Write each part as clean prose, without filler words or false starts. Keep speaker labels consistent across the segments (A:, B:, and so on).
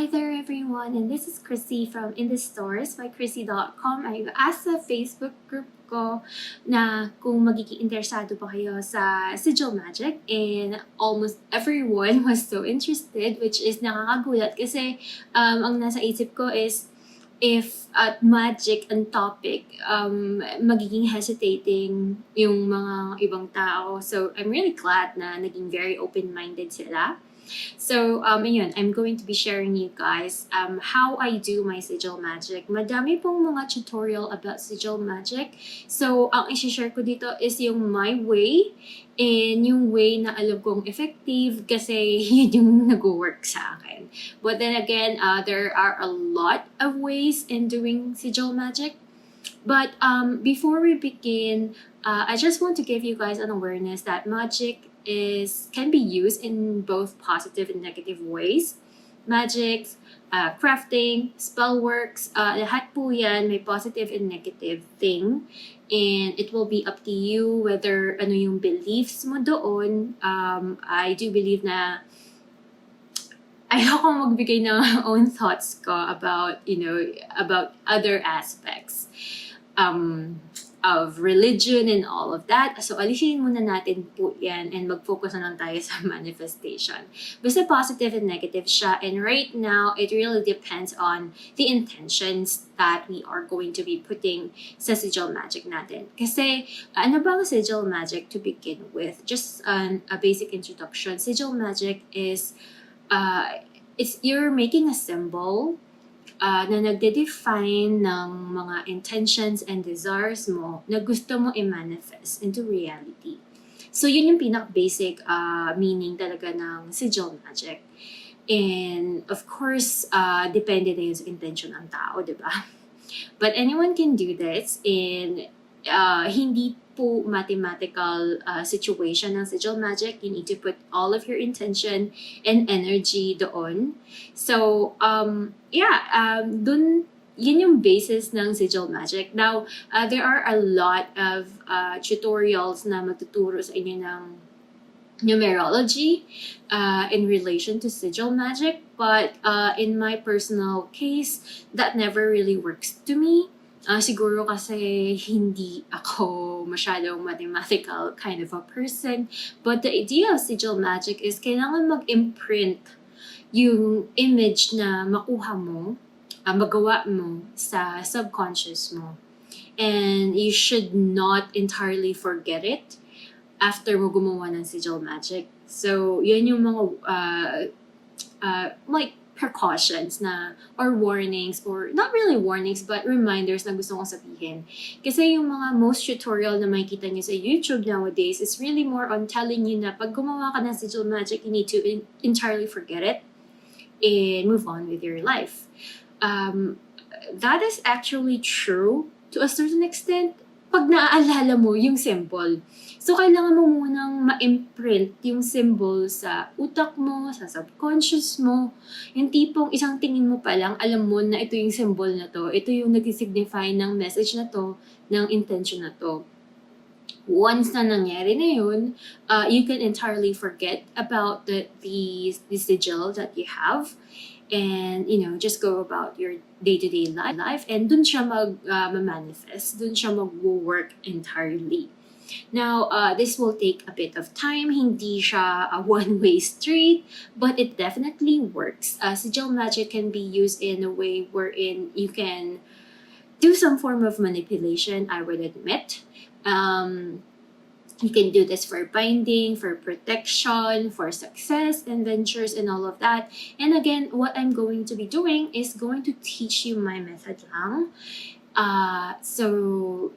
A: Hi there everyone, and this is Krissy from In the Stores by Krissy.com. Ay as sa Facebook group ko na kung magiging interesado pa kayo sa Sigil Magick, and almost everyone was so interested, which is nakakagulat kasi ang nasa isip ko is if at magic ang topic, magiging hesitating yung mga ibang tao. So I'm really glad na naging very open-minded sila. So, ayun, I'm going to be sharing you guys how I do my Sigil Magick. Madami pong mga tutorial about Sigil Magick. So, ang isi-share ko dito is yung my way and yung way na alam kong effective kasi yun yung nag-work sa akin. But then again, there are a lot of ways in doing Sigil Magick. But before we begin, I just want to give you guys an awareness that magic can be used in both positive and negative ways. Magic, crafting, spell works, lahat po yan may positive and negative thing. And it will be up to you whether ano yung beliefs mo doon. I do believe na ayoko magbigay ng own thoughts ko about, about other aspects of religion and all of that. So, alisin muna natin po yan and mag-focus na lang tayo sa manifestation. Basta positive and negative siya. And right now, it really depends on the intentions that we are going to be putting sa Sigil Magick natin. Kasi, ano ba ang Sigil Magick to begin with? Just a basic introduction. Sigil Magick is, you're making a symbol na nagde-define ng mga intentions and desires mo na gusto mo i-manifest into reality. So, yun yung pinaka-basic meaning talaga ng Sigil Magick. And, of course, depende na yun sa intention ng tao, di ba? But anyone can do this, and hindi po mathematical situation ng Sigil Magick. You need to put all of your intention and energy doon. So, dun, yun yung basis ng Sigil Magick. Now, there are a lot of tutorials na matuturo sa inyo ng numerology in relation to Sigil Magick, but in my personal case, that never really works to me. Siguro kasi hindi ako masyadong mathematical kind of a person. But the idea of Sigil Magick is kailangan mag-imprint yung image na makuha mo, magawa mo sa subconscious mo. And you should not entirely forget it after mo gumawa ng Sigil Magick. So, yun yung mga like precautions na or warnings, or not really warnings but reminders na gusto kong sabihin. Kasi yung mga most tutorial na makikita niyo sa YouTube nowadays is really more on telling you na pag gumawa ka ng Sigil Magick, you need to entirely forget it and move on with your life. That is actually true to a certain extent pag naaalala mo yung symbol. So, kailangan mo munang ma-imprint yung symbol sa utak mo, sa subconscious mo. Yung tipong isang tingin mo pa lang, alam mo na ito yung symbol na to. Ito yung nag-signify ng message na to, ng intention na to. Once na nangyari na yun, you can entirely forget about the sigil that you have. And, just go about your day-to-day life. And dun siya mag-manifest. Dun siya mag-work entirely. Now, this will take a bit of time. Hindi siya a one-way street, but it definitely works. Sigil Magick can be used in a way wherein you can do some form of manipulation, I would admit. You can do this for binding, for protection, for success, adventures, and all of that. And again, what I'm going to be doing is going to teach you my method lang. So,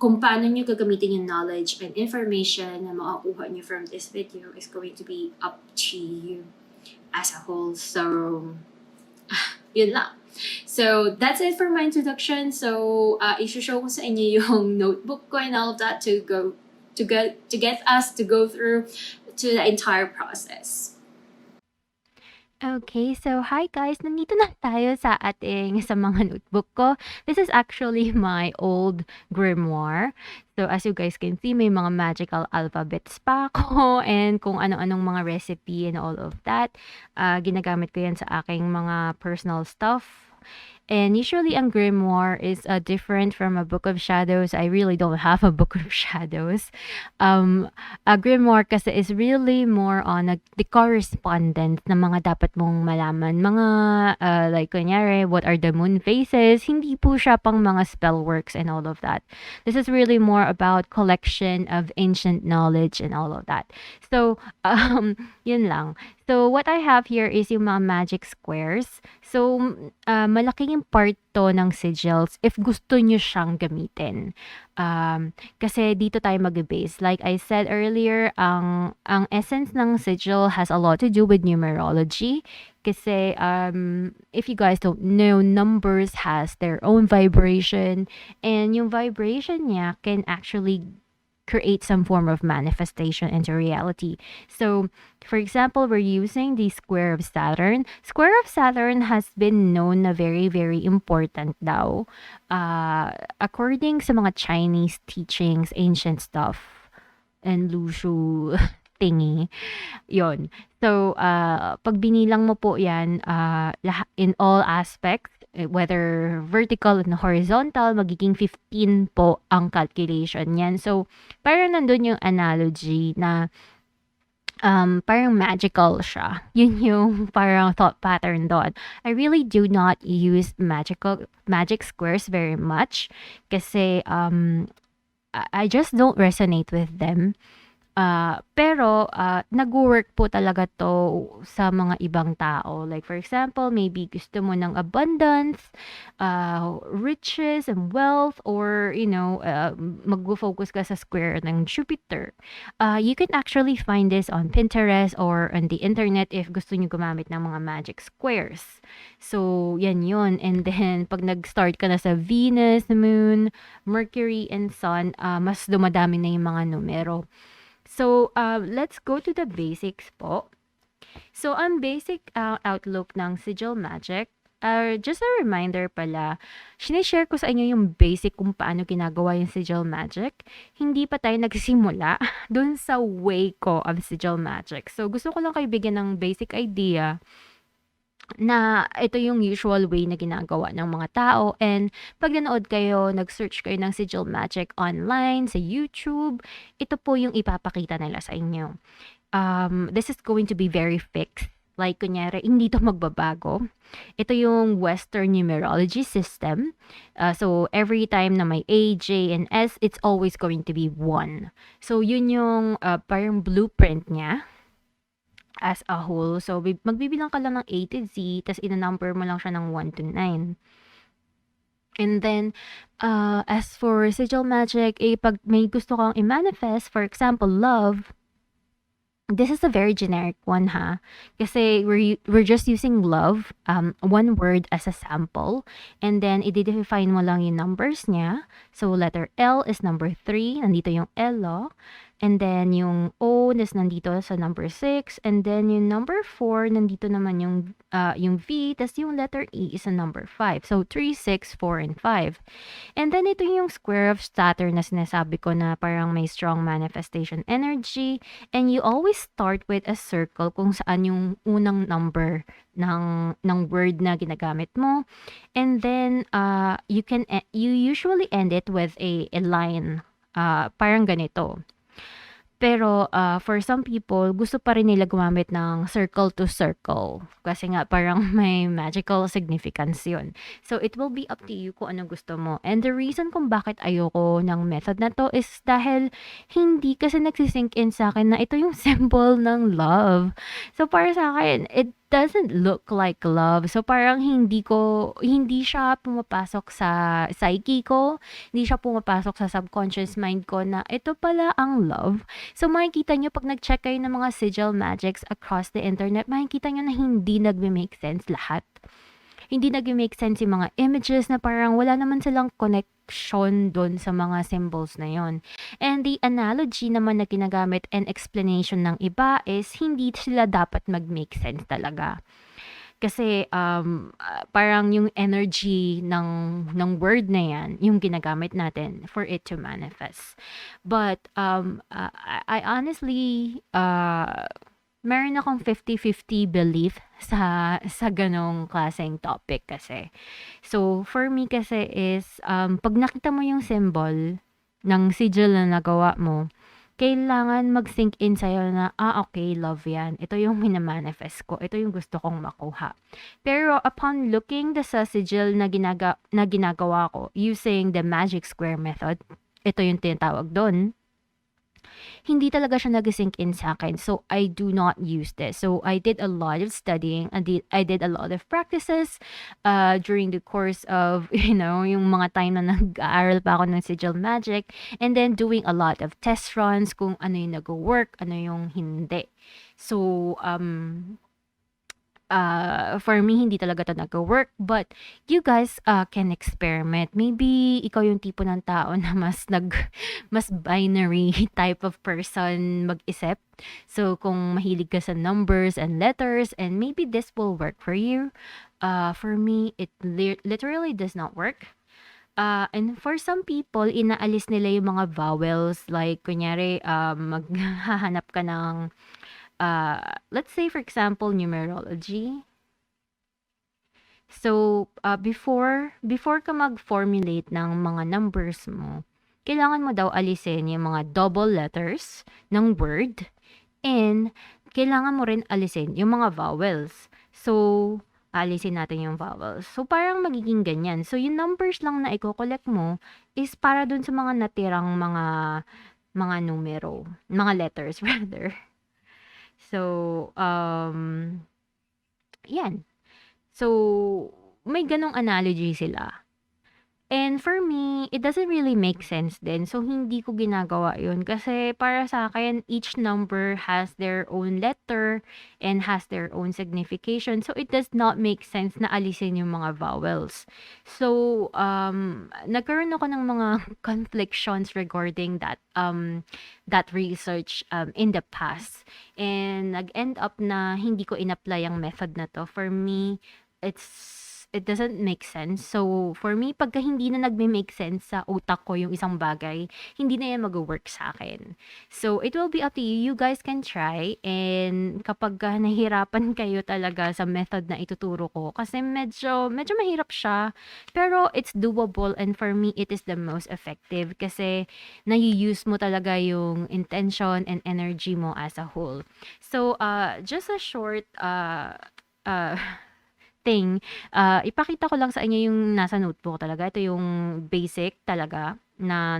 A: kung paano nyo gagamitin yung knowledge and information na makakuha nyo from this video is going to be up to you as a whole. So, yun lang. So, that's it for my introduction. So, i-show ko sa inyo yung notebook ko and all of that to get us to go through to the entire process.
B: Okay, so hi guys, nandito na tayo sa mga notebook ko. This is actually my old grimoire. So as you guys can see, may mga magical alphabets pa ako and kung ano-anong mga recipe and all of that. Ginagamit ko yan sa aking mga personal stuff. And usually, ang grimoire is different from a book of shadows. I really don't have a book of shadows. A grimoire kasi is really more on the correspondence na mga dapat mong malaman. Mga, like, kunyari, what are the moon phases? Hindi po siya pang mga spell works and all of that. This is really more about collection of ancient knowledge and all of that. So, yun lang. So, what I have here is yung mga magic squares. So, malaking part to ng sigils if gusto nyo siyang gamitin. Kasi dito tayo mag-base. Like I said earlier, ang essence ng sigil has a lot to do with numerology. Kasi, if you guys don't know, numbers has their own vibration. And yung vibration niya can actually create some form of manifestation into reality. So, for example, we're using the square of Saturn. Square of Saturn has been known na very, very important daw. According sa mga Chinese teachings, ancient stuff, and Lushu thingy, yon. So, pag binilang mo po yan, in all aspects, whether vertical and horizontal, magiging 15 po ang calculation yan. So, parang nandun yung analogy na parang magical siya. Yun yung parang thought pattern doon. I really do not use magic squares very much kasi I just don't resonate with them. Pero nagwo-work po talaga 'to sa mga ibang tao. Like for example, maybe gusto mo ng abundance, riches and wealth or magfo-focus ka sa square ng Jupiter. You can actually find this on Pinterest or on the internet if gusto niyo gumamit ng mga magic squares. So, yan yun. And then, pag nag-start ka na sa Venus, Moon, Mercury, and Sun, mas dumadami na yung mga numero. So, let's go to the basics po. So, ang basic outlook ng Sigil Magic, just a reminder pala, sinishare ko sa inyo yung basic kung paano ginagawa yung Sigil Magic. Hindi pa tayo nagsimula dun sa way ko of Sigil Magic. So, gusto ko lang kayo bigyan ng basic idea na ito yung usual way na ginagawa ng mga tao. And pag nanood kayo, nag-search kayo ng Sigil Magic online, sa YouTube, ito po yung ipapakita nila sa inyo. This is going to be very fixed. Like, kunyari, hindi to magbabago. Ito yung Western numerology system. So, every time na may A, J, and S, it's always going to be 1. So, yun yung parang blueprint niya as a whole. So, magbibilang ka lang ng A to Z, tas ina-number mo lang siya ng 1 to 9. And then, as for Sigil Magic, pag may gusto kang i-manifest, for example, love, this is a very generic one ha. Kasi we're just using love, one word as a sample. And then, i-define mo lang yung numbers niya. So, letter L is number 3. Nandito yung L. And then, yung O is nandito sa number 6. And then, yung number 4, nandito naman yung V. Tas yung letter E is a number 5. So, 3, 6, 4, and 5. And then, ito yung square of Saturn na sinasabi ko na parang may strong manifestation energy. And you always start with a circle kung saan yung unang number ng word na ginagamit mo. And then, you usually end it with a line. Parang ganito. Pero for some people, gusto pa rin nila gumamit ng circle to circle. Kasi nga parang may magical significance yun. So it will be up to you kung anong gusto mo. And the reason kung bakit ayoko ng method na to is dahil hindi kasi nagsisink in sa akin na ito yung symbol ng love. So para sa akin, it doesn't look like love. So parang hindi siya pumapasok sa psyche ko, hindi siya pumapasok sa subconscious mind ko na ito pala ang love. So makikita nyo pag nag-check kayo ng mga sigil magics across the internet, makikita nyo na hindi nagme-make sense lahat. Hindi nagme-make sense yung mga images na parang wala naman silang connection doon sa mga symbols na yon. And the analogy naman na ginagamit and explanation ng iba is hindi sila dapat mag-make sense talaga. Kasi, parang yung energy ng word na yan, yung ginagamit natin for it to manifest. But, I honestly, meron akong 50-50 belief sa ganong klaseng topic kasi. So, for me kasi is, 'pag nakita mo yung symbol ng sigil na nagawa mo, kailangan mag-sink in sa'yo na, okay, love yan. Ito yung mina-manifest ko. Ito yung gusto kong makuha. Pero upon looking sa sigil na ginagawa ko using the magic square method, ito yung tinatawag doon, hindi talaga siya nag-sink in sa akin. So, I do not use this. So, I did a lot of studying. I did a lot of practices during the course of, yung mga time na nag-aaral pa ako ng Sigil Magic. And then, doing a lot of test runs kung ano yung nag-work, ano yung hindi. So, for me, hindi talaga 'to nagwo-work, but you guys, can experiment. Maybe ikaw yung tipo ng tao na mas binary type of person mag-isip. So, kung mahilig ka sa numbers and letters, and maybe this will work for you. For me, it literally does not work. And for some people, inaalis nila yung mga vowels. Like, kunyari, maghahanap ka ng let's say for example numerology. So, before ka mag-formulate ng mga numbers mo, kailangan mo daw alisin yung mga double letters ng word, and kailangan mo rin alisin yung mga vowels. So, alisin natin yung vowels. So, parang magiging ganyan. So, yung numbers lang na i-collect mo is para dun sa mga natirang mga numero, mga letters rather. So, yan. So, may ganong analogy sila. And for me, it doesn't really make sense din. So, hindi ko ginagawa yun. Kasi para sa akin, each number has their own letter and has their own signification. So, it does not make sense na alisin yung mga vowels. So, nagkaroon ako ng mga conflictions regarding that research in the past. And nag-end up na hindi ko in-apply ang method na to. For me, it doesn't make sense. So, for me, pagka hindi na nagme-make sense sa utak ko yung isang bagay, hindi na yan mag-work sa akin. So, it will be up to you. You guys can try. And kapag nahihirapan kayo talaga sa method na ituturo ko, kasi medyo mahirap siya, pero it's doable, and for me, it is the most effective kasi nai-use mo talaga yung intention and energy mo as a whole. So, just a short thing, ipakita ko lang sa inyo yung nasa notebook talaga. Ito yung basic talaga na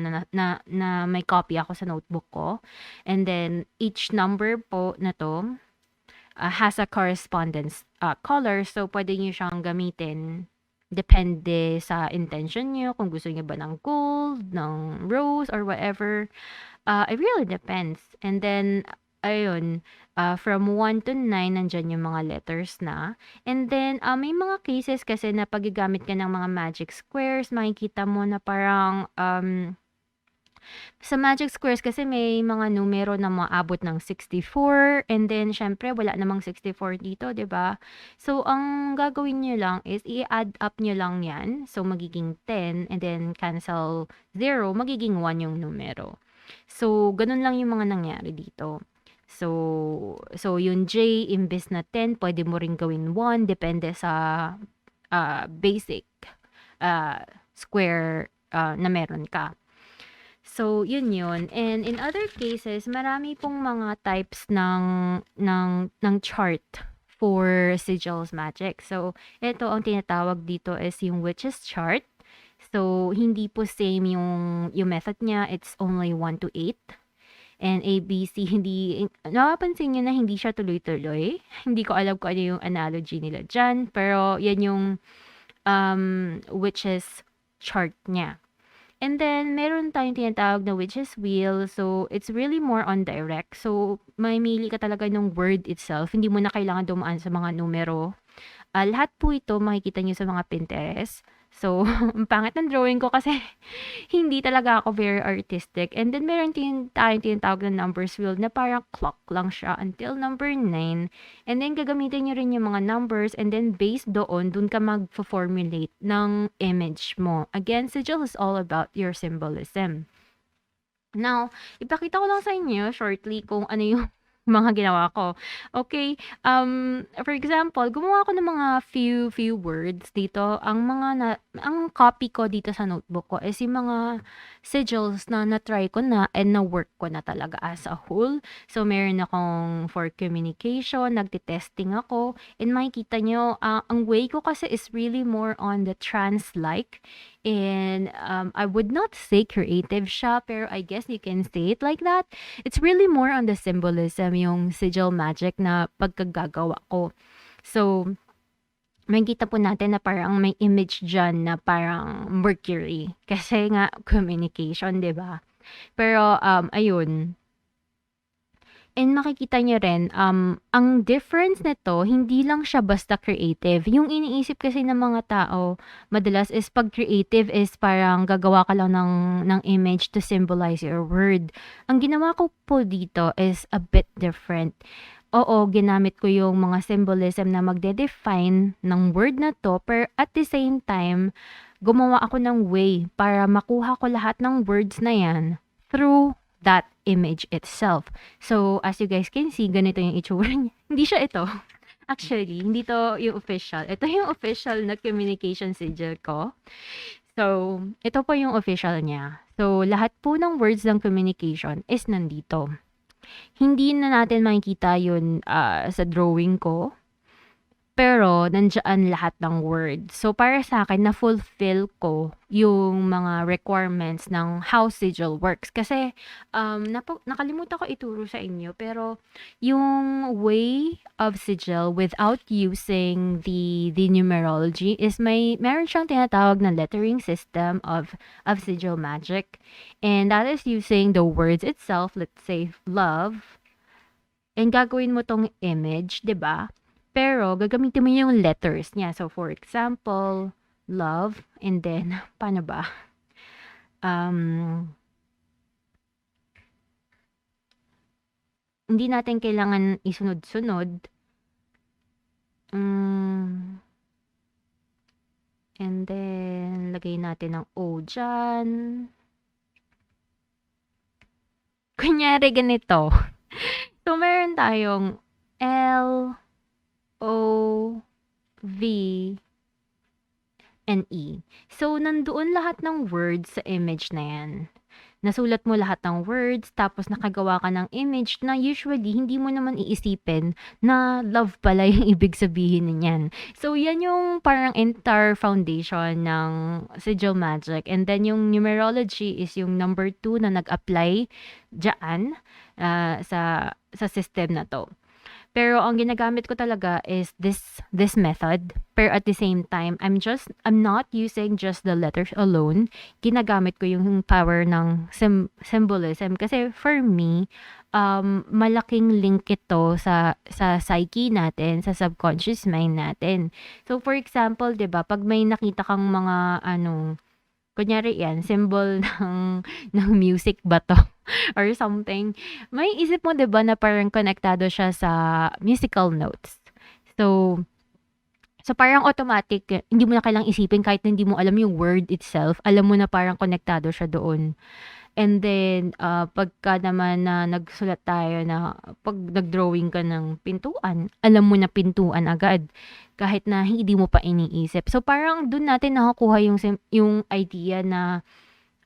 B: may copy ako sa notebook ko. And then, each number po na to has a correspondence color. So, pwede nyo siyang gamitin depende sa intention nyo. Kung gusto nyo ba ng gold, ng rose, or whatever. It really depends. And then, ayun, from 1 to 9, nandyan yung mga letters na. And then, may mga cases kasi na paggagamit ka ng mga magic squares, makikita mo na parang, sa magic squares kasi may mga numero na maabot ng 64, and then, syempre, wala namang 64 dito, 'di ba? So, ang gagawin nyo lang is i-add up nyo lang yan. So, magiging 10, and then cancel 0, magiging 1 yung numero. So, ganun lang yung mga nangyari dito. So yung J imbes na 10, pwede mo ring gawin 1, depende sa basic square na meron ka. So, yun yun. And in other cases, marami pong mga types ng chart for Sigil's Magic. So, ito ang tinatawag dito is yung witch's chart. So, hindi po same yung method niya. It's only 1 to 8. And ABC, hindi, napapansin nyo na hindi siya tuloy-tuloy. Hindi ko alam kung ano yung analogy nila dyan. Pero, yan yung witch's chart niya. And then, meron tayong tinatawag na witch's wheel. So, it's really more on direct. So, mamili ka talaga ng word itself. Hindi mo na kailangan dumaan sa mga numero. Lahat po ito makikita niyo sa mga Pinterest. So, ang pangit ng drawing ko kasi hindi talaga ako very artistic. And then meron tayong tinatawag na numbers wheel na parang clock lang siya until number 9. And then gagamitin niyo rin yung mga numbers and then based doon, dun ka mag-formulate ng image mo. Again, sigil is all about your symbolism. Now, ipakita ko lang sa inyo shortly kung ano yung mga ginawa ko. Okay, for example, gumawa ako ng mga few words dito. Ang copy ko dito sa notebook ko is yung mga sigils na na-try ko na and na-work ko na talaga as a whole. So, meron akong for communication, nagtitesting ako, and makikita nyo, ang way ko kasi is really more on the trance-like. And I would not say creative siya, pero I guess you can say it like that. It's really more on the symbolism, yung Sigil Magick na pagkagagawa ko. So, makikita po natin na parang may image dyan na parang Mercury. Kasi nga, communication, di ba? Pero, ayun. And makikita niyo rin, ang difference nito, hindi lang siya basta creative. Yung iniisip kasi ng mga tao, madalas is pag creative is parang gagawa ka lang ng image to symbolize your word. Ang ginawa ko po dito is a bit different. Oo, ginamit ko yung mga symbolism na magde-define ng word na to, pero at the same time, gumawa ako ng way para makuha ko lahat ng words na yan through that image itself. So, as you guys can see, ganito yung itsura niya. Hindi siya ito. Actually, hindi to yung official. Ito yung official na communication sigil ko. So, ito po yung official niya. So, lahat po ng words ng communication is nandito. Hindi na natin makikita yun sa drawing ko. Pero, nandiyan lahat ng words. So, para sa akin, na-fulfill ko yung mga requirements ng how sigil works. Kasi, nakalimutan ko ituro sa inyo. Pero, yung way of sigil without using the numerology is meron siyang tinatawag na lettering system of Sigil Magick. And that is using the words itself, let's say, love. And gagawin mo tong image, 'di ba? Pero gagamitin mo yung letters niya. So, for example, love, and then, paano ba? Hindi natin kailangan isunod-sunod. And then, lagay natin ng O dyan. Kunyari ganito. So, meron tayong L, O, V, and E. So, nandoon lahat ng words sa image na yan. Nasulat mo lahat ng words, tapos nakagawa ka ng image na usually hindi mo naman iisipin na love pala yung ibig sabihin niyan. So, yan yung parang entire foundation ng Sigil Magick. And then, yung numerology is yung number 2 na nag-apply dyan sa system na to. Pero ang ginagamit ko talaga is this method. Pero at the same time, I'm not using just the letters alone. Ginagamit ko yung power ng symbolism. Kasi for me, malaking link ito sa psyche natin, sa subconscious mind natin. So for example, 'di ba, pag may nakita kang mga kunyari yan, symbol ng music ba to? Or something. May isip mo 'di ba na parang konektado siya sa musical notes. So parang automatic, hindi mo na kailangang isipin kahit na hindi mo alam yung word itself, alam mo na parang konektado siya doon. And then, pagka naman na nagsulat tayo na pag nag-drawing ka ng pintuan, alam mo na pintuan agad kahit na hindi mo pa iniisip. So parang doon natin nakukuha yung idea na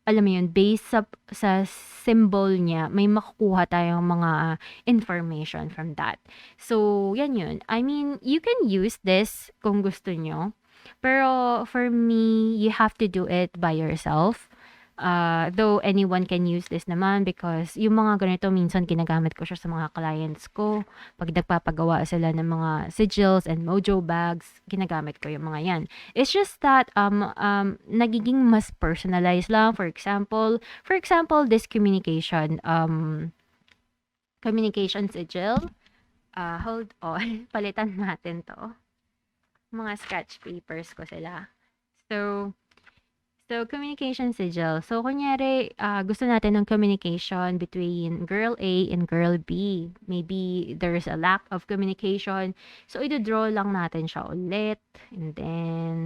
B: alam mo yun, based sa symbol niya, may makukuha tayong mga information from that. So, yan yun. I mean, you can use this kung gusto nyo. Pero, for me, you have to do it by yourself. Though anyone can use this naman because yung mga ganito minsan ginagamit ko siya sa mga clients ko. Pag nagpapagawa sila ng mga sigils and mojo bags, ginagamit ko yung mga yan. It's just that nagiging mas personalized lang. For example, this communication sigil. Hold on. Palitan natin to. mga sketch papers ko sila. So, communication sigil. So, kunyari, gusto natin ng communication between girl A and girl B. Maybe there's a lack of communication. So, ito-draw lang natin siya ulit. And then,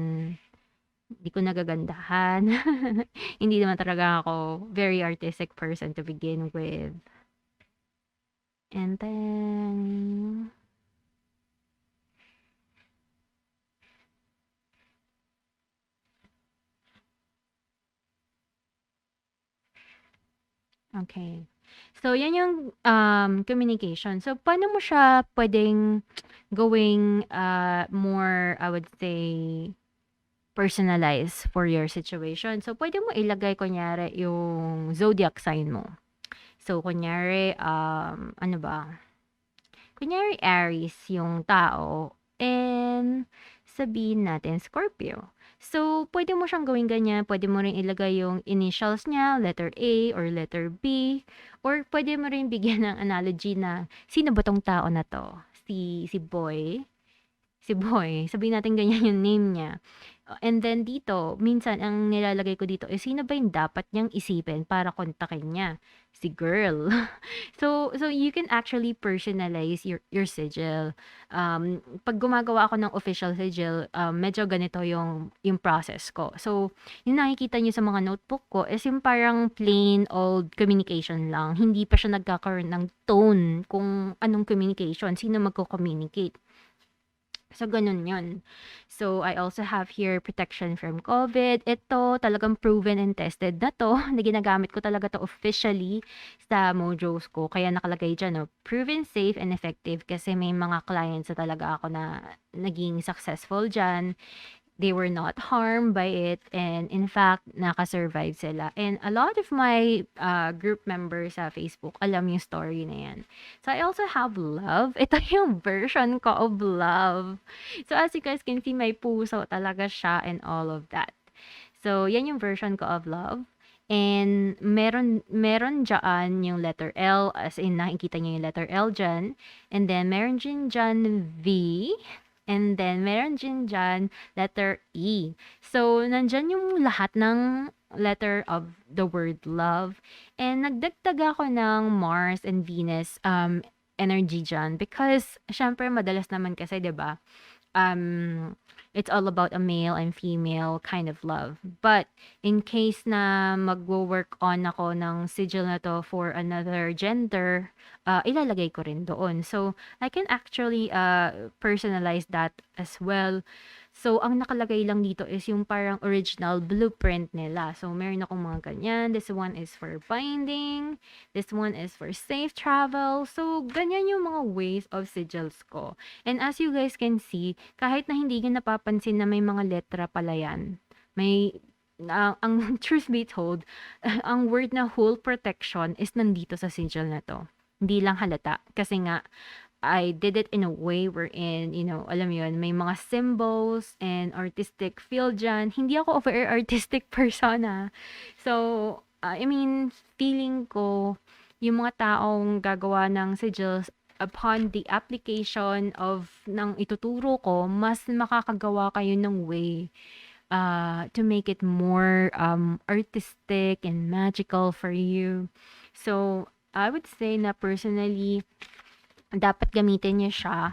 B: hindi ko nagagandahan. Hindi naman talaga ako very artistic person to begin with. And then, okay. So, yan yung communication. So, paano mo siya pwedeng gawing more, I would say, personalize for your situation. So, pwede mo ilagay kunyari yung zodiac sign mo. So, kunyari, ano ba? Kunyari Aries yung tao and sabihin natin Scorpio. So, pwede mo siyang gawing ganyan. Pwede mo rin ilagay yung initials niya, letter A or letter B. Or pwede mo rin bigyan ng analogy na, sino ba tong tao na to? Si Boy. Si Boy. Sabihin natin ganyan yung name niya. And then dito, minsan ang nilalagay ko dito is sino ba yung dapat niyang isipin para kontakin niya? Si girl. So you can actually personalize your sigil. Pag gumagawa ako ng official sigil, medyo ganito yung process ko. So, yung nakikita niyo sa mga notebook ko is yung parang plain old communication lang. Hindi pa siya nagkakaroon ng tone kung anong communication, sino magko-communicate. So, ganun yun. So, I also have here protection from COVID. Ito, talagang proven and tested na to. Na ginagamit ko talaga to officially sa mojos ko. Kaya nakalagay dyan, no, proven safe and effective kasi may mga clients na talaga ako na naging successful dyan. They were not harmed by it, and in fact, naka-survive sila. And a lot of my group members sa Facebook, alam yung story na yan. So, I also have love. Ito yung version ko of love. So, as you guys can see, may puso talaga siya and all of that. So, yan yung version ko of love. And meron dyan yung letter L, as in nakikita niyo yung letter L dyan. And then, meron din dyan V. And then, meron din dyan letter E. So, nandyan yung lahat ng letter of the word love. And nagdagdag ako ng Mars and Venus energy dyan. Because, syempre, madalas naman kasi, 'di ba? It's all about a male and female kind of love. But, in case na magwo-work on ako ng sigil na to for another gender, ilalagay ko rin doon. So, I can actually personalize that as well. So, ang nakalagay lang dito is yung parang original blueprint nila. So, meron akong mga ganyan. This one is for binding. This one is for safe travel. So, ganyan yung mga ways of sigils ko. And as you guys can see, kahit na hindi nyo napapansin na may mga letra pala yan, may, ang truth be told, ang word na whole protection is nandito sa sigil na to. Hindi lang halata. Kasi nga, I did it in a way wherein, alam mo yun, may mga symbols and artistic feel dyan. Hindi ako a very artistic person, ah. So, I mean, feeling ko, yung mga taong gagawa ng sigils upon the application of ng ituturo ko, mas makakagawa kayo ng way to make it more artistic and magical for you. So, I would say na personally, dapat gamitin niyo siya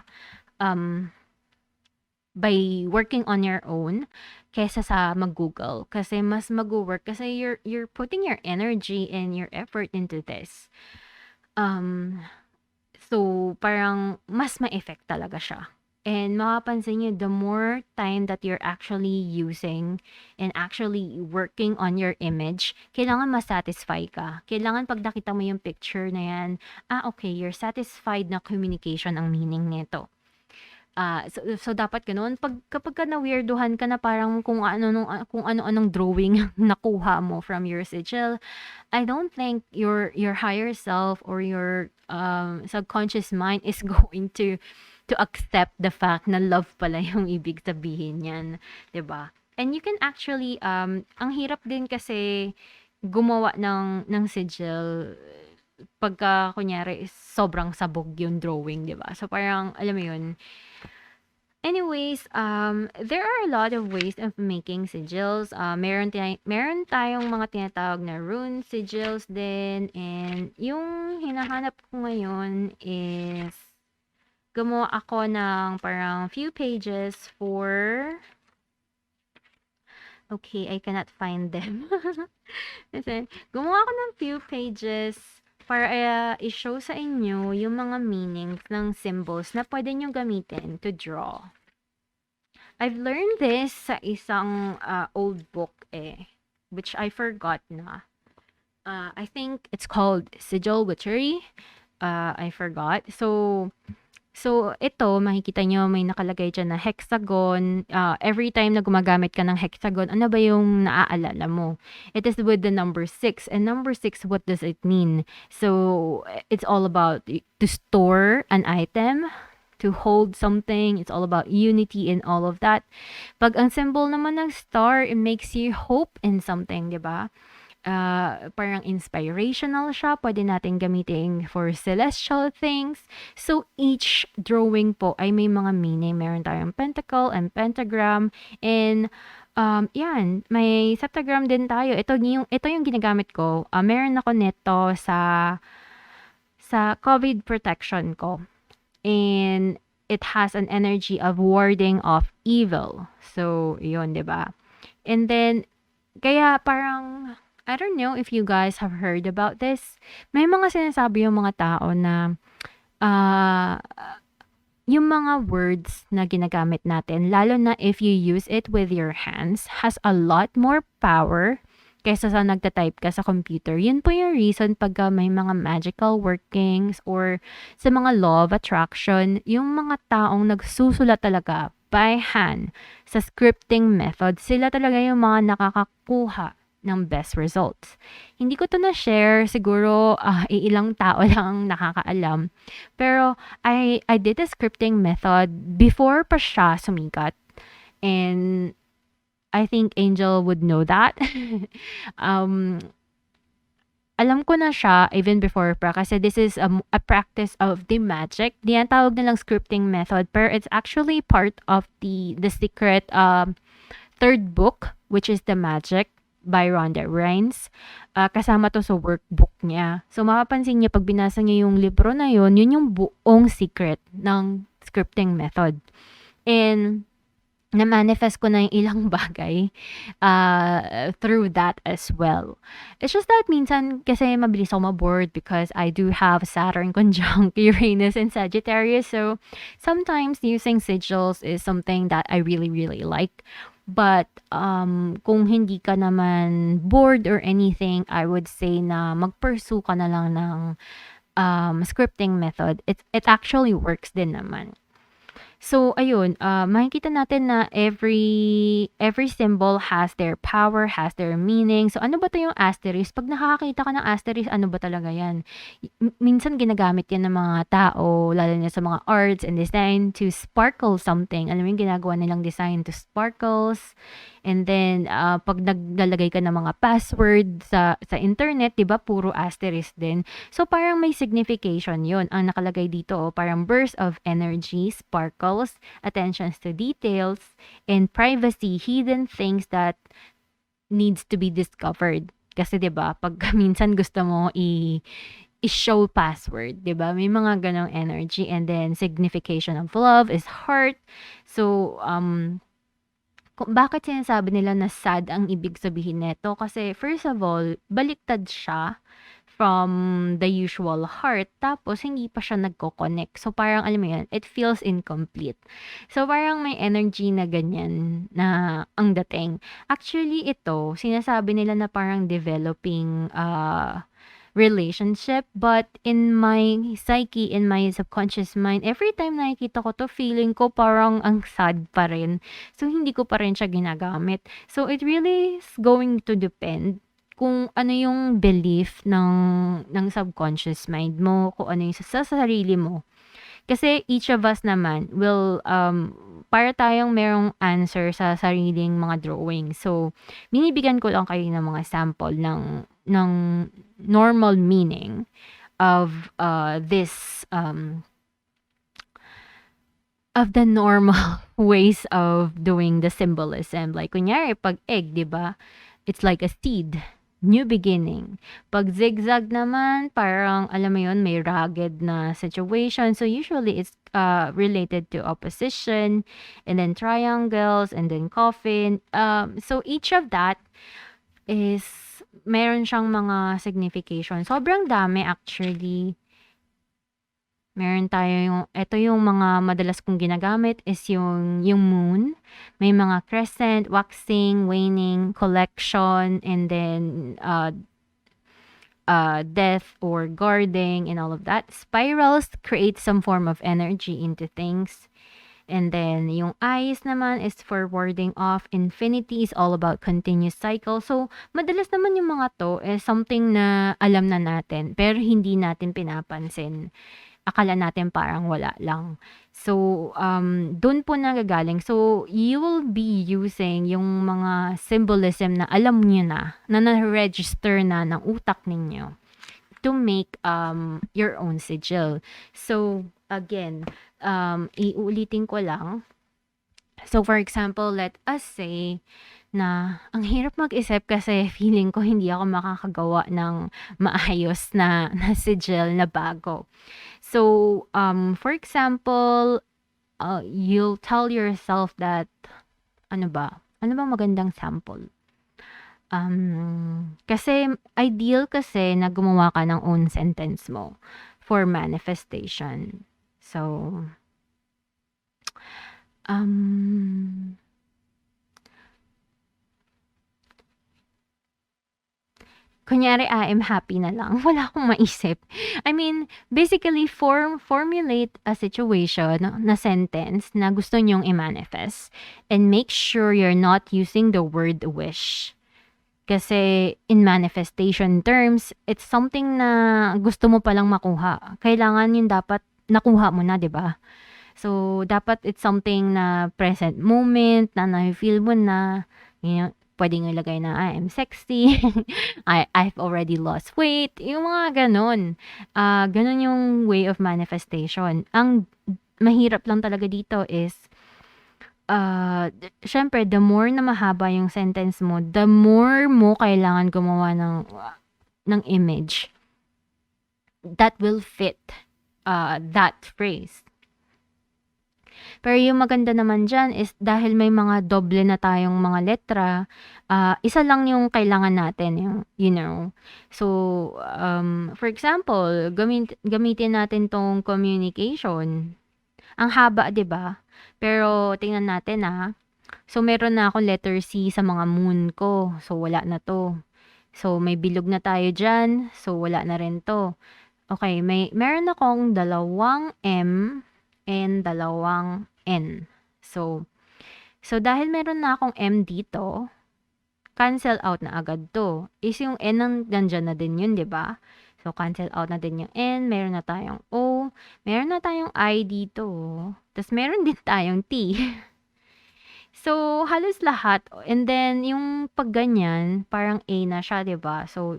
B: by working on your own kaysa sa mag-Google. Kasi mas mag-work kasi you're putting your energy and your effort into this. So, parang mas ma-effect talaga siya. And makapansin niyo, the more time that you're actually using and actually working on your image, kailangan ma-satisfy ka. Kailangan pag nakita mo yung picture na yan, okay, you're satisfied na communication ang meaning nito. So dapat ganoon. Kapag ka na-weirduhan ka na parang kung ano-anong drawing nakuha mo from your sigil, I don't think your higher self or your subconscious mind is going to accept the fact na love pala yung ibig sabihin niyan, 'di ba? And you can actually ang hirap din kasi gumawa ng sigil pagka kunyari sobrang sabog yung drawing, 'di ba? So parang alam mo 'yun, Anyways, there are a lot of ways of making sigils. Meron tayong mga tinatawag na rune sigils din. And yung hinahanap ko ngayon is gumawa ako ng parang few pages for... Okay, I cannot find them. Kasi, gumawa ako ng few pages para i-show sa inyo yung mga meanings ng symbols na pwede nyo gamitin to draw. I've learned this sa isang old book which I forgot na. I think it's called Sigil Witchery. I forgot. So ito, makikita nyo may nakalagay dyan na hexagon. Every time na gumagamit ka ng hexagon, ano ba yung naaalala mo? It is with the number 6. And number 6, what does it mean? So, it's all about to store an item, to hold something. It's all about unity and all of that. Pag ang symbol naman ng star, it makes you hope in something, di ba? Parang inspirational siya. Pwede natin gamitin for celestial things. So, each drawing po ay may mga meaning. Meron tayong pentacle and pentagram. And, yan. May septagram din tayo. Ito yung ginagamit ko. Meron ako nito sa COVID protection ko. And, it has an energy of warding off evil. So, yun, di ba? And then, kaya parang... I don't know if you guys have heard about this. May mga sinasabi yung mga tao na yung mga words na ginagamit natin, lalo na if you use it with your hands, has a lot more power kaysa sa nagtatype ka sa computer. Yun po yung reason pagka may mga magical workings or sa mga law of attraction, yung mga taong nagsusulat talaga by hand sa scripting method, sila talaga yung mga nakakakuha ng best results. Hindi ko to na-share, siguro ilang tao lang nakakaalam. Pero I did a scripting method before pa siya sumikat. And I think Angel would know that. Alam ko na siya even before pa kasi this is a practice of the magic. Diyan tawag nilang scripting method, pero it's actually part of the secret third book, which is the magic by Rhonda Rhimes. Kasama to sa workbook niya. So, mapapansin niya pag binasa niya yung libro na yun yung buong secret ng scripting method. And, na-manifest ko na yung ilang bagay through that as well. It's just that minsan kasi mabilis ako ma-bored because I do have Saturn conjunct Uranus and Sagittarius. So, sometimes using sigils is something that I really, really like. But kung hindi ka naman bored or anything, I would say na mag-pursue ka na lang ng scripting method. It actually works din naman. So, ayun, makikita natin na every symbol has their power, has their meaning. So, ano ba 'to yung asterisk? Pag nakakakita ka ng asterisk, ano ba talaga yan? Minsan ginagamit yan ng mga tao, lalo na sa mga arts and design, to sparkle something. Alam mo yung ginagawa nilang design to sparkles. And then, pag naglalagay ka ng mga password sa internet, di ba, puro asterisk din. So, parang may signification yun. Ang nakalagay dito, parang burst of energy, sparkles, attentions to details, and privacy, hidden things that needs to be discovered. Kasi, di ba, pag minsan gusto mo i-show password, 'di ba? May mga ganong energy. And then signification of love is heart. So bakit sinasabi nila na sad ang ibig sabihin nito? Kasi first of all, baliktad siya from the usual heart, tapos hindi pa siya nagko-connect. So parang alam mo yan, it feels incomplete. So parang may energy na ganyan na ang dating. Actually ito, sinasabi nila na parang developing relationship, but in my psyche, in my subconscious mind, every time nakikita ko to, feeling ko parang ang sad pa rin. So, hindi ko pa rin siya ginagamit. So, it really is going to depend kung ano yung belief ng subconscious mind mo, kung ano yung sa sarili mo. Kasi each of us naman will, para tayong merong answer sa sariling mga drawing. So, binibigyan ko lang kayo ng mga sample ng normal meaning of this of the normal ways of doing the symbolism. Like, kunyari, pag egg, di ba? It's like a seed. New beginning. Pag zigzag naman, parang, alam mo yun, may rugged na situation. So, usually, it's related to opposition, and then triangles, and then coffin. So, each of that is, meron siyang mga signification. Sobrang dami, actually. Meron tayo eto yung mga madalas kong ginagamit is yung moon. May mga crescent, waxing, waning, collection, and then death or guarding and all of that. Spirals create some form of energy into things. And then yung eyes naman is for warding off. Infinity is all about continuous cycle. So, madalas naman yung mga to is something na alam na natin pero hindi natin pinapansin. Akala natin parang wala lang. So, dun po nagagaling. So, you will be using yung mga symbolism na alam niyo na na-register na ng utak ninyo to make your own sigil. So, again, iulitin ko lang. So, for example, let us say na ang hirap mag-isip kasi feeling ko hindi ako makakagawa ng maayos na sigil na bago. So, for example, you'll tell yourself that, ano ba? Ano ba magandang sample? Kasi ideal kasi na gumawa ka ng own sentence mo for manifestation. So, kunyari, I am happy na lang. Wala akong maisip. I mean, basically, formulate a situation na sentence na gusto nyong i-manifest. And make sure you're not using the word wish. Kasi in manifestation terms, it's something na gusto mo palang makuha. Kailangan yun dapat nakuha mo na, di ba? So, dapat it's something na present moment, na na-feel mo na, you know, pwedeng ilagay na, I am sexy, I've already lost weight, yung mga ganon. Ganon yung way of manifestation. Ang mahirap lang talaga dito is, syempre, the more na mahaba yung sentence mo, the more mo kailangan gumawa ng image that will fit that phrase. Pero yung maganda naman dyan is dahil may mga doble na tayong mga letra, isa lang yung kailangan natin, yung, you know. So, for example, gamitin natin tong communication. Ang haba, 'di ba? Pero tingnan natin So, meron na akong letter C sa mga moon ko. So, wala na to. So, may bilog na tayo dyan. So, wala na rin to. Okay, meron akong 2 M and 2 N. So dahil meron na akong M dito, cancel out na agad to. Is yung N nandyan na din yun, di ba? So, cancel out na din yung N. Meron na tayong O. Meron na tayong I dito. Tapos, meron din tayong T. So, halos lahat. And then, yung pag ganyan, parang A na siya, di ba? So,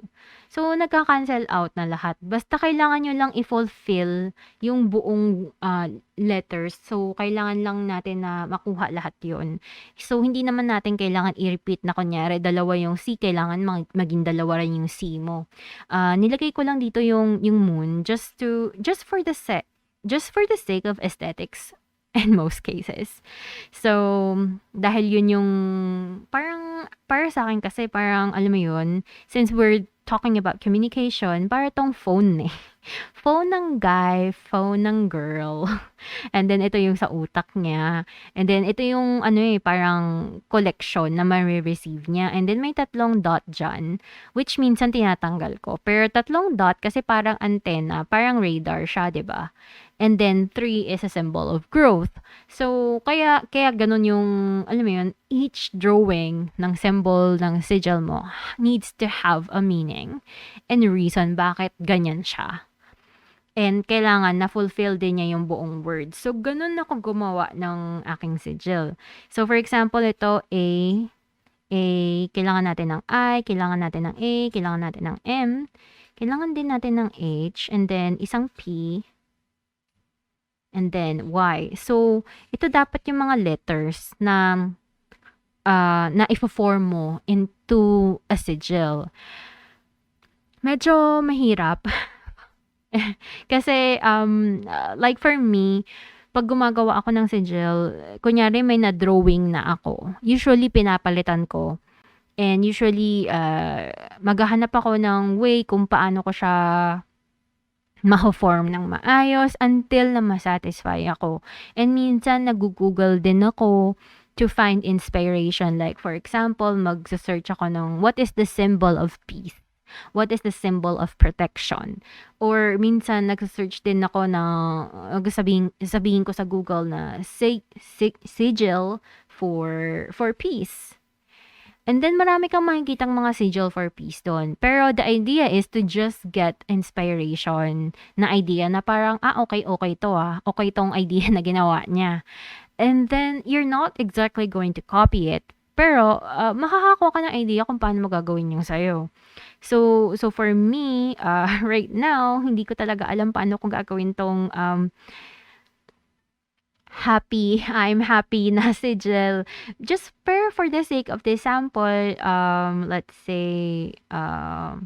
B: nagka-cancel out na lahat. Basta kailangan nyo lang i-fulfill yung buong letters. So, kailangan lang natin na makuha lahat yun. So, hindi naman natin kailangan i-repeat na kunyari, dalawa yung C, kailangan maging dalawa rin yung C mo. Nilagay ko lang dito yung moon just for the sake of aesthetics in most cases. So, dahil yun yung, para sa akin kasi, parang, alam mo yun, since we're talking about communication, para tong phone phone ng guy, phone ng girl. And then, ito yung sa utak niya. And then, ito yung, parang collection na ma-receive niya. And then, may 3 dot dyan, which minsan tinatanggal ko. Pero 3 dot kasi parang antenna, parang radar siya, 'di ba? And then, 3 is a symbol of growth. So, kaya ganun yung, alam mo yun, each drawing ng symbol ng sigil mo needs to have a meaning and reason bakit ganyan siya. And kailangan na-fulfill din niya yung buong word. So, ganun ako gumawa ng aking sigil. So, for example, ito, A, kailangan natin ng I, kailangan natin ng A, kailangan natin ng M, kailangan din natin ng H, and then isang P, and then Y. So, ito dapat yung mga letters na na ifo-form mo into a sigil. Medyo mahirap. Kasi, like for me, 'pag gumagawa ako ng sigil, kunyari may na-drawing na ako, usually pinapalitan ko. And usually, maghahanap ako ng way kung paano ko siya maho-form ng maayos until na ma-satisfy ako. And minsan naggo-Google din ako to find inspiration. Like for example, magse-search ako ng what is the symbol of peace? What is the symbol of protection? Or minsan nagse-search din ako na sabihin ko sa Google na sigil for peace. And then marami kang makikitang mga sigil for peace do'n. Pero the idea is to just get inspiration na idea na parang, okay, okay 'to, okay 'tong idea na ginawa niya. And then you're not exactly going to copy it, pero, makakakuha ka ng idea kung paano mo gagawin yung sa'yo. So for me, right now, hindi ko talaga alam paano ko gagawin 'tong, I'm happy na sigil. Just for the sake of this sample, let's say, I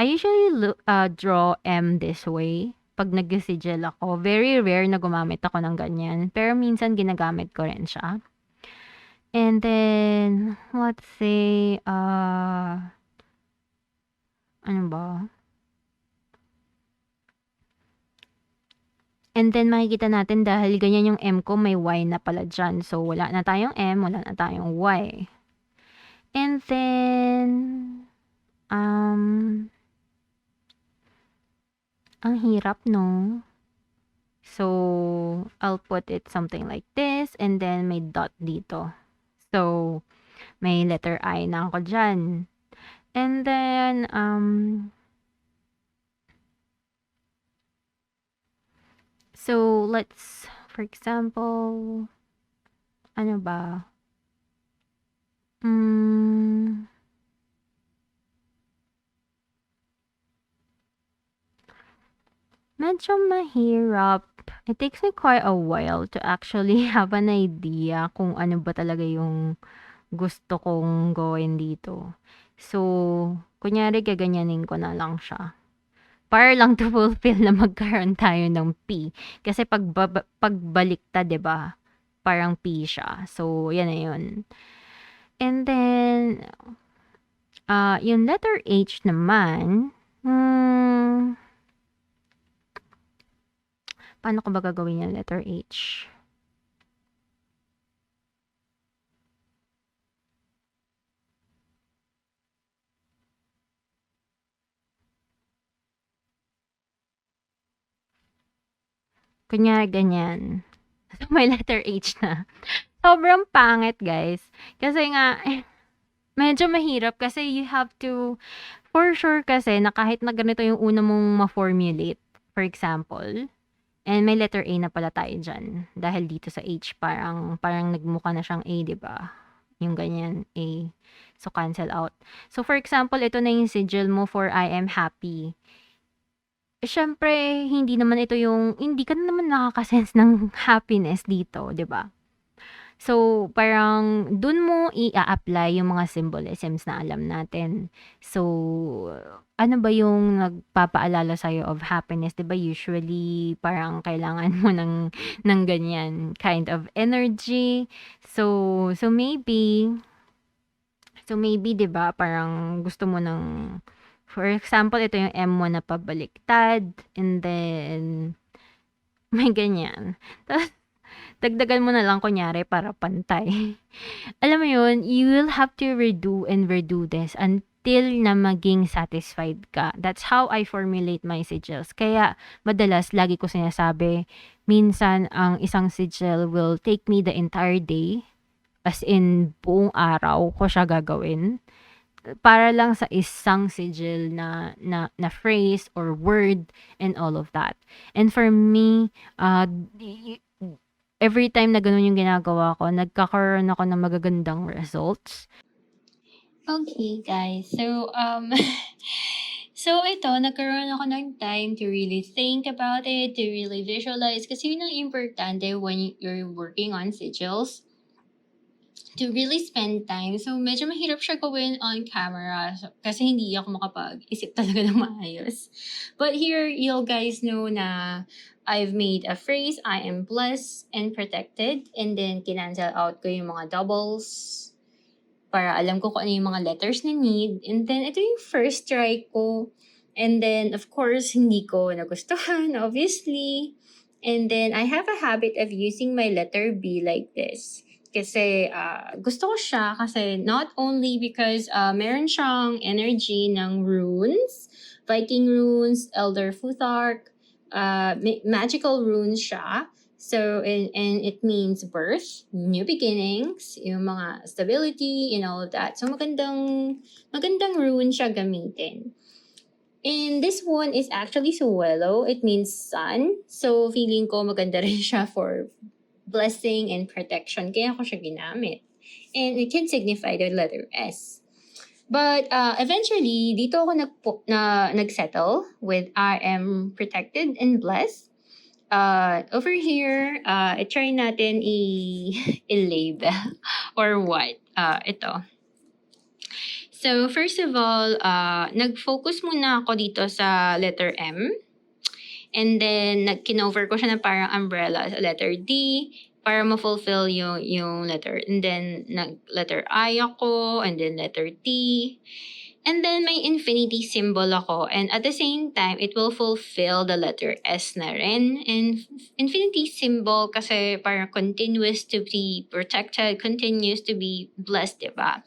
B: usually draw M this way. Pag nag-sigil ako, very rare na gumamit ako ng ganyan. Pero minsan ginagamit ko rin siya. And then, let's say, ano ba? And then makikita natin dahil ganyan yung M ko, may Y na pala dyan. So, wala na tayong M, wala na tayong Y. And then, ang hirap, no? So, I'll put it something like this, and then may dot dito. So, may letter I na ako dyan. And then, so, let's, for example, ano ba? Medyo mahirap. It takes me quite a while to actually have an idea kung ano ba talaga yung gusto kong gawin dito. So, kunyari gaganyanin ko na lang siya. Para lang to fulfill na magkaroon tayo ng P. Kasi pagbaliktad, 'di ba? Parang P siya. So, yan na yun. And then, yung letter H naman, paano ko ba gagawin yung letter H? Kunyari ganyan. So, may letter H na. Sobrang pangit, guys. Kasi nga, medyo mahirap kasi you have to, for sure kasi na kahit na ganito yung una mong ma-formulate, for example, and may letter A na pala tayo dyan. Dahil dito sa H, parang nagmukha na siyang A, di ba? Yung ganyan, A. So, cancel out. So, for example, ito na yung sigil mo for I am happy. Siyempre, hindi ka na naman nakaka-sense ng happiness dito, 'di ba? So, parang dun mo i-a-apply yung mga symbolisms na alam natin. So, ano ba yung nagpapaalala sa'yo of happiness? 'Di ba usually parang kailangan mo ng ganyan kind of energy. So maybe 'di ba parang gusto mo ng, for example, ito yung M mo na pabaliktad, and then may ganyan. Tapos dagdagan mo na lang kunyari para pantay. Alam mo yun, you will have to redo and redo this until na maging satisfied ka. That's how I formulate my sigils. Kaya madalas lagi ko sinasabi, minsan ang isang sigil will take me the entire day, as in buong araw ko siya gagawin para lang sa isang sigil na phrase or word and all of that. And for me, every time na ganun yung ginagawa ko, nagkakaroon ako ng magagandang results.
A: Okay, guys. So, So ito, nagkaroon ako ng time to really think about it, to really visualize. Kasi yun ang importante when you're working on sigils. To really spend time. So, medyo mahirap siya gawin on camera kasi hindi ako makapag-isip talaga ng maayos. But here, you'll guys know na I've made a phrase, I am blessed and protected. And then, kinancel out ko yung mga doubles para alam ko kung ano yung mga letters na need. And then, ito yung first try ko. And then, of course, hindi ko nagustuhan, obviously. And then, I have a habit of using my letter B like this. Kasi gusto ko siya kasi not only because meron siyang energy ng runes, Viking runes, Elder Futhark, magical runes siya. So, and it means birth, new beginnings, yung mga stability, and all of that. So, magandang rune siya gamitin. And this one is actually suelo. It means sun. So, feeling ko maganda rin siya for blessing and protection. Kaya ako siya ginamit. And it can signify the letter S. But eventually, dito ako nagsettle with I am protected and blessed. Over here, i-try natin i-label or what. Ito. So, first of all, nag-focus muna ako dito sa letter M. And then, kinover ko siya na parang umbrella sa letter D para ma-fulfill yung letter. And then, letter I ako, and then letter T. And then, may infinity symbol ako. And at the same time, it will fulfill the letter S na rin. And infinity symbol kasi parang continuous to be protected, continuous to be blessed, diba?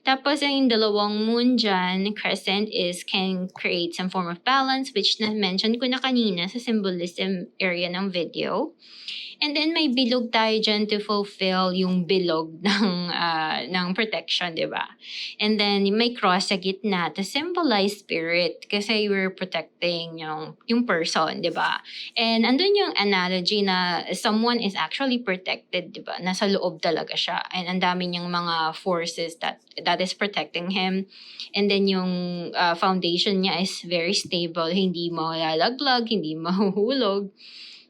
A: Tapos, yung dalawang moon dyan, crescent can create some form of balance, which na-mention ko na kanina sa symbolism area ng video. And then, may bilog tayo dyan to fulfill yung bilog ng protection, di ba? And then, may cross sa gitna to symbolize spirit kasi we're protecting yung person, di ba? And andun yung analogy na someone is actually protected, di ba? Nasa loob talaga siya. And ang dami niyang mga forces that is protecting him. And then yung foundation niya is very stable, hindi malalaglag, hindi mahuhulog.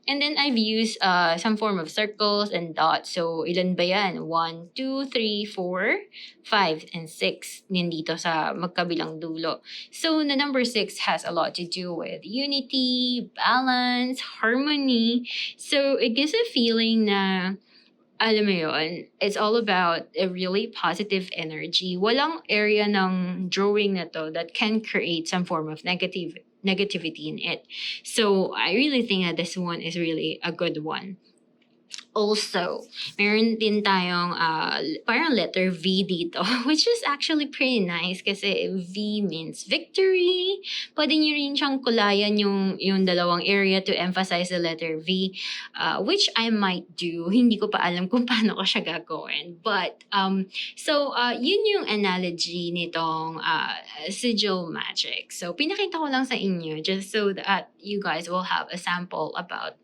A: And then I've used some form of circles and dots. So ilan ba yan? 1, 2, 3, 4, 5, and 6 nandito sa magkabilang dulo. So the number 6 has a lot to do with unity, balance, harmony. So it gives a feeling na alam mo yun, it's all about a really positive energy. Walang area ng drawing na to that can create some form of negativity in it. So I really think that this one is really a good one. Also, meron din tayong parang letter V dito, which is actually pretty nice kasi V means victory. Pwede nyo rin siyang kulayan yung dalawang area to emphasize the letter V, which I might do. Hindi ko pa alam kung paano ko siya gagawin. But, yun yung analogy nitong Sigil Magick. So, pinakita ko lang sa inyo just so that you guys will have a sample about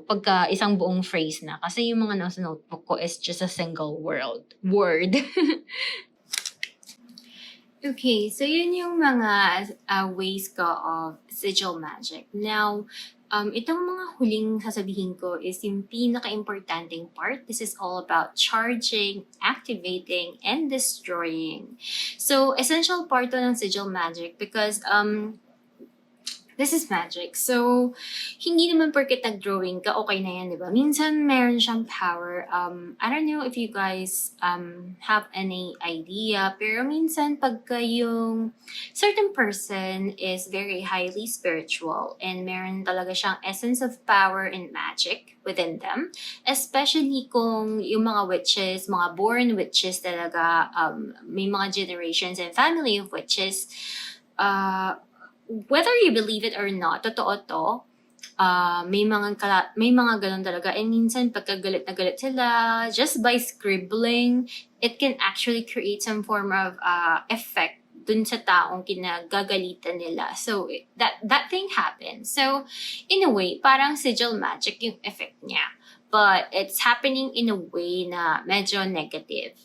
A: pagka isang buong phrase na. Kasi yung mga nasa notebook ko is just a single word. Okay, so yun yung mga ways ko of Sigil Magick. Now, itong mga huling sasabihin ko is yung pinaka-importanting part. This is all about charging, activating, and destroying. So, essential part to ng Sigil Magick because this is magic. So, hindi naman porket nag-drawing ka, okay na yan, di ba? Minsan, meron siyang power. I don't know if you guys have any idea, pero minsan, pagka yung certain person is very highly spiritual and meron talaga siyang essence of power and magic within them, especially kung yung mga witches, mga born witches talaga, may mga generations and family of witches, whether you believe it or not, totoo to, may mga ganun talaga. And minsan, pagka galit na galit sila, just by scribbling, it can actually create some form of effect dun sa taong kinagagalitan nila. So, that thing happens. So, in a way, parang Sigil Magick yung effect niya. But it's happening in a way na medyo negative.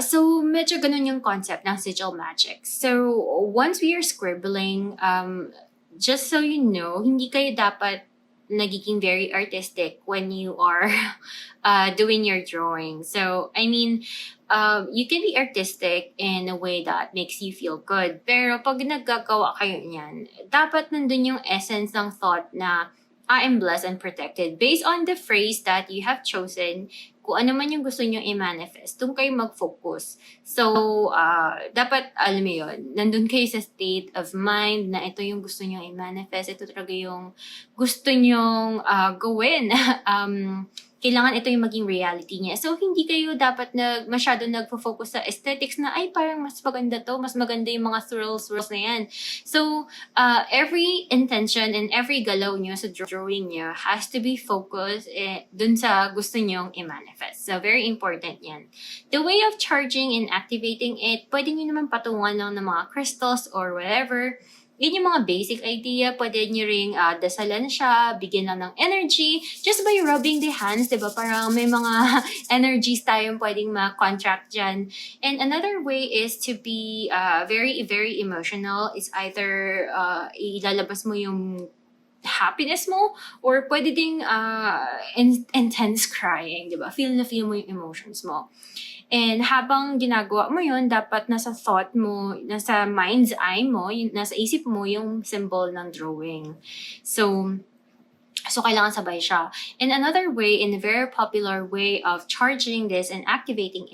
A: So medyo ganun yung concept ng Sigil Magic. So once we are scribbling, just so you know, hindi kayo dapat nagiging very artistic when you are doing your drawing. So, I mean, you can be artistic in a way that makes you feel good. Pero pag naggagawa kayo niyan, dapat nandun yung essence ng thought na I am blessed and protected based on the phrase that you have chosen. Kung ano man yung gusto nyo i-manifest, doon kayo mag-focus. So, dapat, alam mo yun, nandun kayo sa state of mind na ito yung gusto nyo i-manifest, ito talaga yung gusto nyong gawin. Kailangan ito yung maging reality niya. So, hindi kayo dapat masyado nagpo-focus sa aesthetics na, ay, parang mas maganda to, mas maganda yung mga swirls na yan. So, every intention and every galaw nyo sa drawing nyo has to be focused dun sa gusto nyong i-manifest. So, very important yan. The way of charging and activating it, pwede nyo naman patungan lang ng mga crystals or whatever. Yun yung mga basic idea. Pwede nyo ring dasalan siya, bigyan lang ng energy. Just by rubbing the hands, diba? Parang may mga energies tayong pwedeng ma-contract dyan. And another way is to be very, very emotional. It's either ilalabas mo yung happiness mo or pwede ding intense crying, diba? Feel na feel mo yung emotions mo. And habang ginagawa mo yun, dapat nasa thought mo, nasa mind's eye mo, nasa isip mo yung symbol ng drawing. So kailangan sabay siya. And another way, and a very popular way of charging this and activating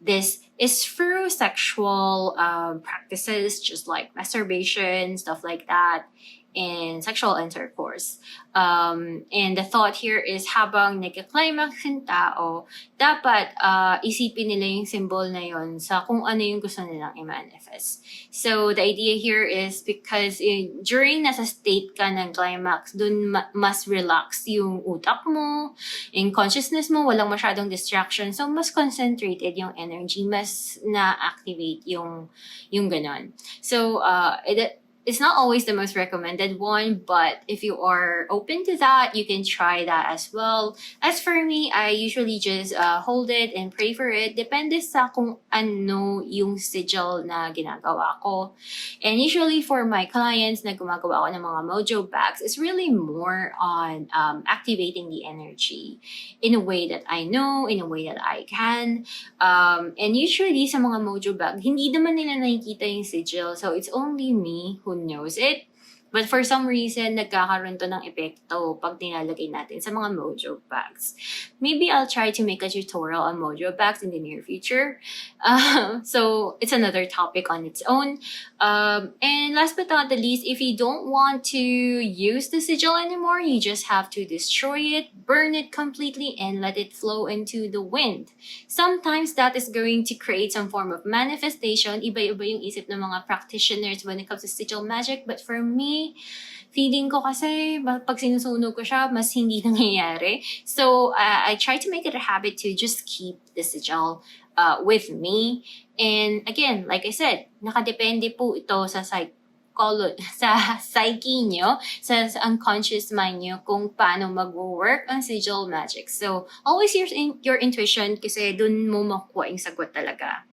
A: this is through sexual practices, just like masturbation, stuff like that, and sexual intercourse. And the thought here is habang nagka-climax yung tao, dapat isipin nila yung symbol na yun sa kung ano yung gusto nilang i-manifest. So the idea here is because during nasa state ka ng climax, dun mas relax yung utak mo, yung consciousness mo, walang masyadong distraction. So mas concentrated yung energy, mas na-activate yung ganon. So it's not always the most recommended one, but if you are open to that, you can try that as well. As for me, I usually just hold it and pray for it. Depende sa kung ano yung sigil na ginagawa ko. And usually for my clients na gumagawa ko ng mga mojo bags, it's really more on activating the energy in a way that I know, in a way that I can. And usually sa mga mojo bag, hindi naman nila nakikita yung sigil. So it's only me who knows it. But for some reason, nagkakaroon to ng epekto pag nilalagay natin sa mga mojo bags. Maybe I'll try to make a tutorial on mojo bags in the near future. So it's another topic on its own. And last but not the least, if you don't want to use the sigil anymore, you just have to destroy it, burn it completely, and let it flow into the wind. Sometimes that is going to create some form of manifestation. Iba-iba yung isip ng mga practitioners when it comes to sigil magic. But for me, feeling ko kasi pag sinusunog ko siya, mas hindi nangyayari. So, I try to make it a habit to just keep the sigil with me. And again, like I said, nakadepende po ito sa psyche nyo, sa unconscious mind nyo, kung paano mag-work ang sigil magic. So, always use your intuition kasi dun mo makukuha yung sagot talaga.